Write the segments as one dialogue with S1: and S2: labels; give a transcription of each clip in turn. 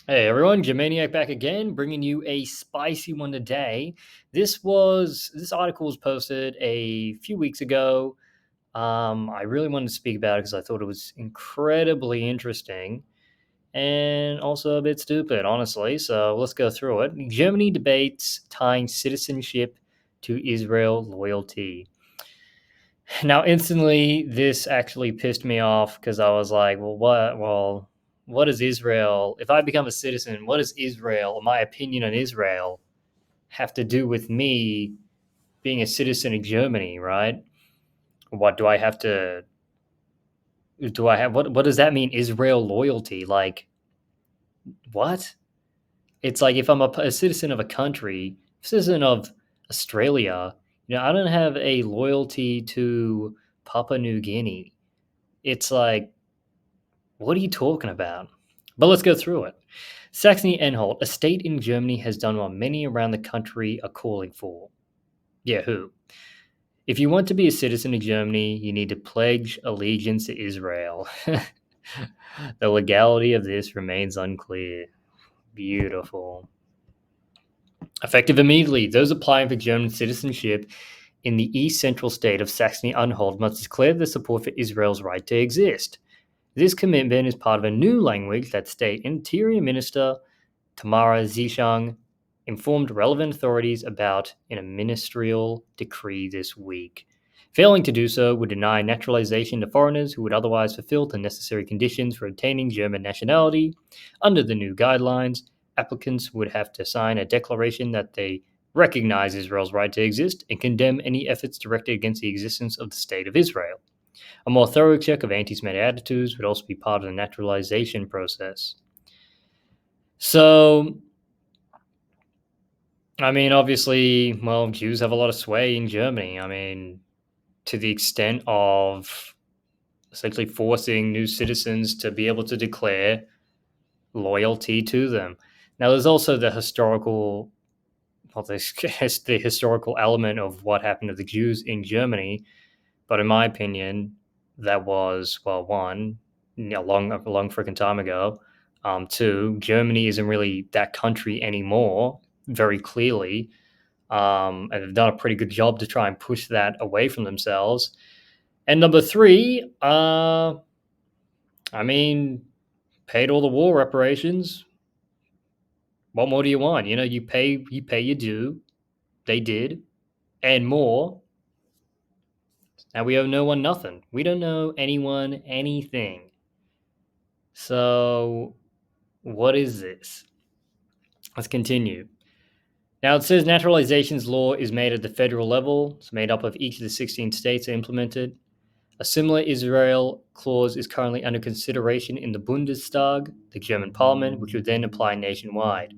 S1: Hey everyone, Germaniac back again, bringing you a spicy one today. This article was posted a few weeks ago. I really wanted to speak about it because I thought it was incredibly interesting and also a bit stupid, honestly. So let's go through it. Germany debates tying citizenship to Israel loyalty. Now, instantly, this actually pissed me off because I was like, well, what? Well, what is Israel? If I become a citizen, what does Israel, or my opinion on Israel, have to do with me being a citizen of Germany, right? What do I have to? Do I have what? What does that mean? Israel loyalty? Like what? It's like if I'm a citizen of a country, citizen of Australia, I don't have a loyalty to Papua New Guinea. It's like, what are you talking about? But let's go through it. Saxony-Anhalt, a state in Germany, has done what many around the country are calling for. Yeah, who? If you want to be a citizen of Germany, you need to pledge allegiance to Israel. The legality of this remains unclear. Beautiful. Effective immediately, those applying for German citizenship in the east central state of Saxony Anhalt must declare their support for Israel's right to exist. This commitment is part of a new language that State Interior Minister Tamara Zishang informed relevant authorities about in a ministerial decree this week. Failing to do so would deny naturalization to foreigners who would otherwise fulfill the necessary conditions for obtaining German nationality. Under the new guidelines, applicants would have to sign a declaration that they recognize Israel's right to exist and condemn any efforts directed against the existence of the State of Israel. A more thorough check of anti Semitic attitudes would also be part of the naturalization process. So, I mean, obviously, well, Jews have a lot of sway in Germany. I mean, to the extent of essentially forcing new citizens to be able to declare loyalty to them. Now, there's also the historical, well, the historical element of what happened to the Jews in Germany. But in my opinion, that was, well, one, a long freaking time ago. Two, Germany isn't really that country anymore, very clearly. And they've done a pretty good job to try and push that away from themselves. And number three, I mean, paid all the war reparations. What more do you want? You pay your due. They did, and more. Now we owe no one nothing. We don't owe anyone anything. So, what is this? Let's continue. Now it says naturalizations law is made at the federal level. It's made up of each of the 16 states that implemented. A similar Israel clause is currently under consideration in the Bundestag, the German parliament, which would then apply nationwide.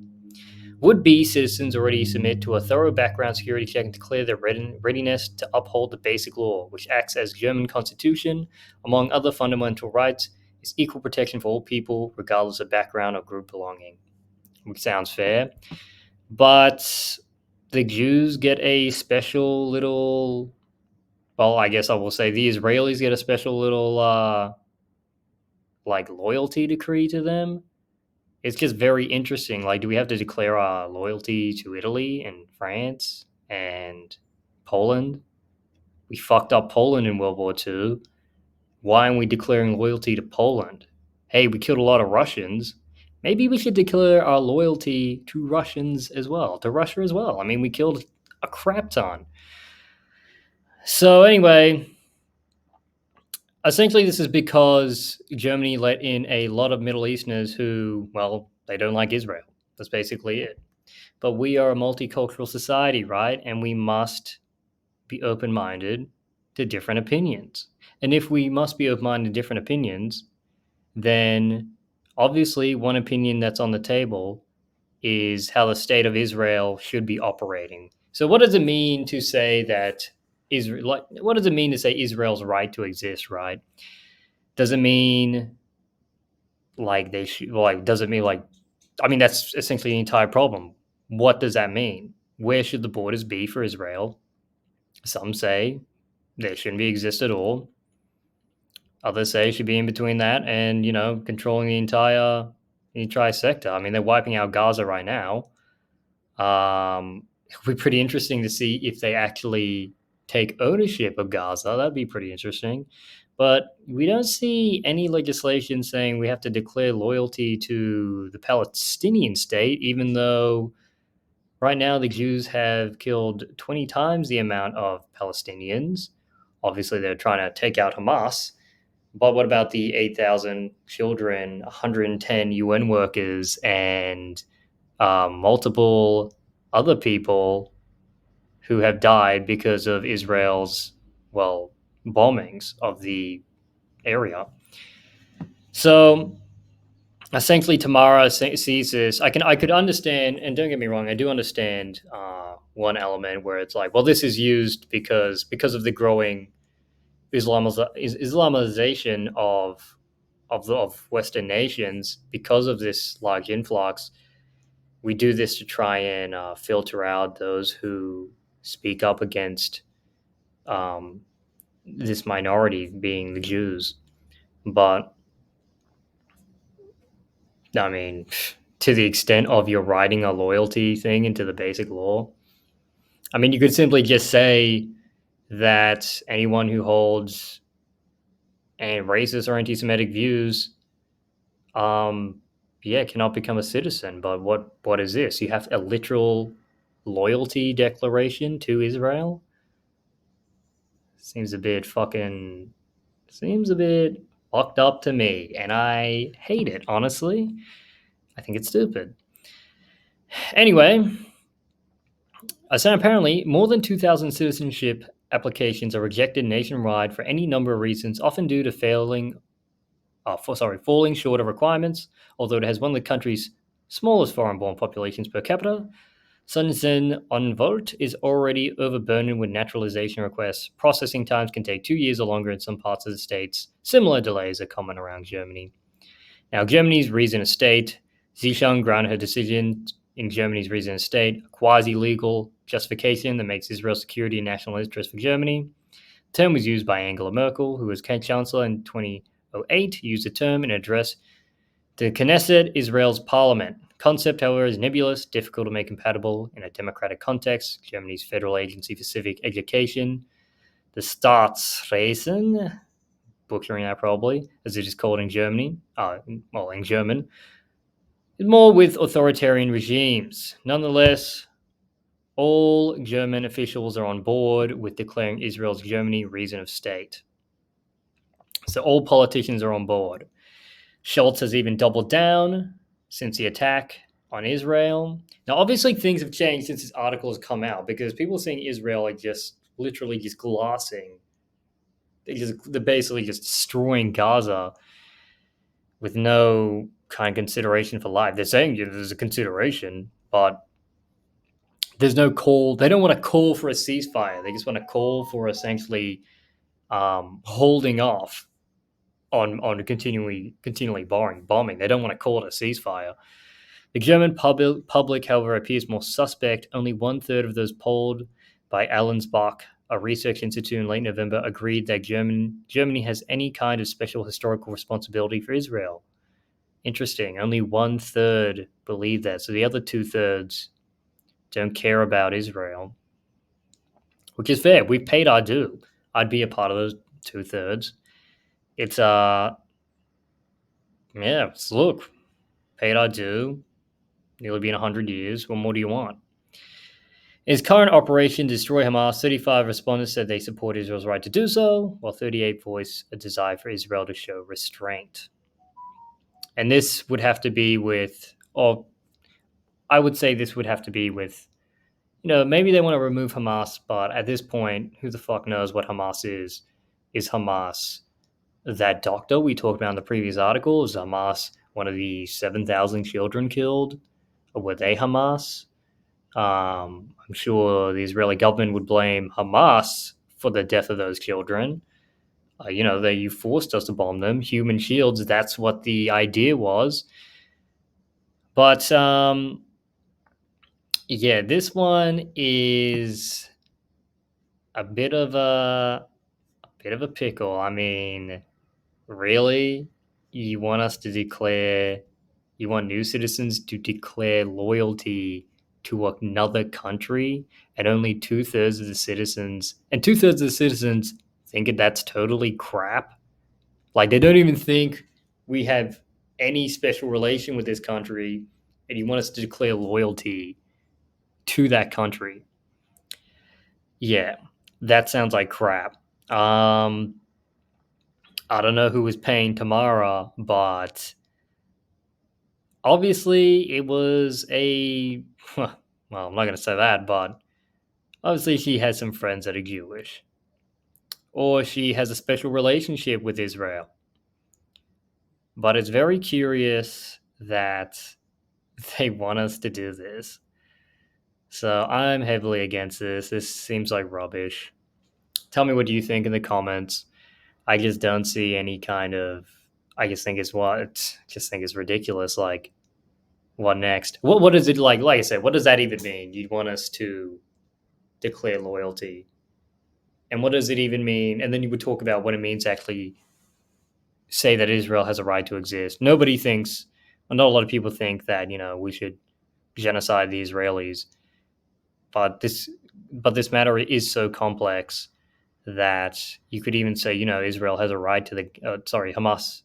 S1: Would-be citizens already submit to a thorough background security check and declare their readiness to uphold the basic law, which acts as German constitution, among other fundamental rights, is equal protection for all people, regardless of background or group belonging. Which sounds fair. But the Jews get a special little, well, I guess I will say the Israelis get a special little like loyalty decree to them. It's just very interesting. Like, do we have to declare our loyalty to Italy and France and Poland? We fucked up Poland in World War II. Why aren't we declaring loyalty to Poland? Hey, we killed a lot of Russians. Maybe we should declare our loyalty to Russians as well, to Russia as well. I mean, we killed a crap ton. So, anyway, essentially, this is because Germany let in a lot of Middle Easterners who, well, they don't like Israel. That's basically it. But we are a multicultural society, right? And we must be open minded to different opinions. And if we must be open minded to different opinions, then obviously one opinion that's on the table is how the state of Israel should be operating. So, what does it mean to say that Israel? Like, what does it mean to say Israel's right to exist? Right? Does it mean like they should? Like, does it mean like? I mean, that's essentially the entire problem. What does that mean? Where should the borders be for Israel? Some say they shouldn't be exist at all. Others say it should be in between that and controlling the entire. you trifecta. I mean, they're wiping out Gaza right now. It'll be pretty interesting to see if they actually take ownership of Gaza. That'd be pretty interesting. But we don't see any legislation saying we have to declare loyalty to the Palestinian state, even though right now the Jews have killed 20 times the amount of Palestinians. Obviously, they're trying to take out Hamas. But what about the 8,000 children, 110 UN workers, and multiple other people who have died because of Israel's, well, bombings of the area? So essentially, Tamara sees this. I could understand, and don't get me wrong, I do understand one element where it's like, well, this is used because of the growing Islamization of Western nations, because of this large influx. We do this to try and filter out those who speak up against um, this minority, being the Jews. But I mean, to the extent of you're writing a loyalty thing into the basic law, I mean, you could simply just say that anyone who holds and racist or anti-Semitic views, um, yeah, cannot become a citizen. But what is this? You have a literal loyalty declaration to Israel? Seems a bit fucking seems a bit fucked up to me, and I hate it, honestly. I think it's stupid. Anyway, so apparently more than 2,000 citizenship applications are rejected nationwide for any number of reasons, often due to falling short of requirements. Although it has one of the country's smallest foreign-born populations per capita, Shenzhen Onvolt is already overburdened with naturalization requests. Processing times can take 2 years or longer in some parts of the states. Similar delays are common around Germany. Now, Germany's reason of state, Zhejiang grounded her decision in Germany's reason of state, a quasi-legal justification that makes Israel's security and national interest for Germany. The term was used by Angela Merkel, who was chancellor in 2008, used the term in an address to Knesset, Israel's parliament. Concept, however, is nebulous, difficult to make compatible in a democratic context. Germany's Federal Agency for Civic Education, the Staatsräson, butchering that probably, as it is called in Germany, in German, is more with authoritarian regimes. Nonetheless, all German officials are on board with declaring Israel's Germany reason of state. So all politicians are on board. Schultz has even doubled down since the attack on Israel. Now, obviously, things have changed since this article has come out, because people seeing Israel are just literally just glassing. They're basically just destroying Gaza with no kind of consideration for life. They're saying there's a consideration, but there's no call. They don't want to call for a ceasefire. They just want to call for essentially holding off on continually bombing. They don't want to call it a ceasefire. The German public, however, appears more suspect. Only one-third of those polled by Allensbach, a research institute, in late November, agreed that Germany has any kind of special historical responsibility for Israel. Interesting. Only one-third believe that. So the other two-thirds don't care about Israel, which is fair. We've paid our due. I'd be a part of those two-thirds. It's, yeah, look, paid our due. Nearly been 100 years. What more do you want? In his current operation to destroy Hamas, 35 respondents said they support Israel's right to do so, while 38 voiced a desire for Israel to show restraint. And this would have to be with, or I would say this would have to be with, maybe they want to remove Hamas, but at this point, who the fuck knows what Hamas is? Is Hamas that doctor we talked about in the previous article? Is Hamas one of the 7,000 children killed? Or were they Hamas? I'm sure the Israeli government would blame Hamas for the death of those children. You forced us to bomb them. Human shields, that's what the idea was. But yeah, this one is a bit of a pickle. I mean, really, you want us to declare You want new citizens to declare loyalty to another country, and only two-thirds of the citizens, and two-thirds of the citizens think that's totally crap. Like, they don't even think we have any special relation with this country, and you want us to declare loyalty to that country. Yeah, that sounds like crap. Um, I don't know who was paying Tamara, but obviously it was a well, I'm not going to say that, but obviously she has some friends that are Jewish, or she has a special relationship with Israel. But it's very curious that they want us to do this. So I'm heavily against this. This seems like rubbish. Tell me what you think in the comments. I just don't see any kind of. I just think it's what. Just think it's ridiculous. Like, what next? What is it like? Like I said, what does that even mean? You'd want us to declare loyalty, and what does it even mean? And then you would talk about what it means to actually say that Israel has a right to exist. Nobody thinks. Not a lot of people think that we should genocide the Israelis, but this matter is so complex that you could even say, Israel has a right to Hamas,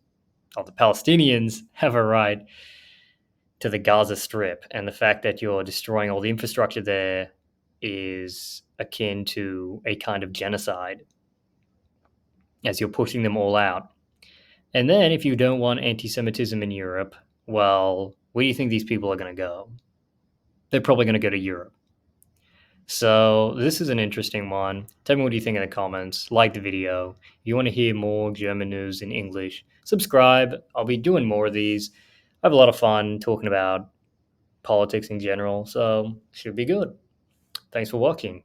S1: or the Palestinians have a right to the Gaza Strip, and the fact that you're destroying all the infrastructure there is akin to a kind of genocide, as you're pushing them all out. And then, if you don't want anti-Semitism in Europe, well, where do you think these people are going to go? They're probably going to go to Europe. So this is an interesting one. Tell me what you think in the comments. Like the video. If you want to hear more German news in English, subscribe. I'll be doing more of these. I have a lot of fun talking about politics in general, so should be good. Thanks for watching.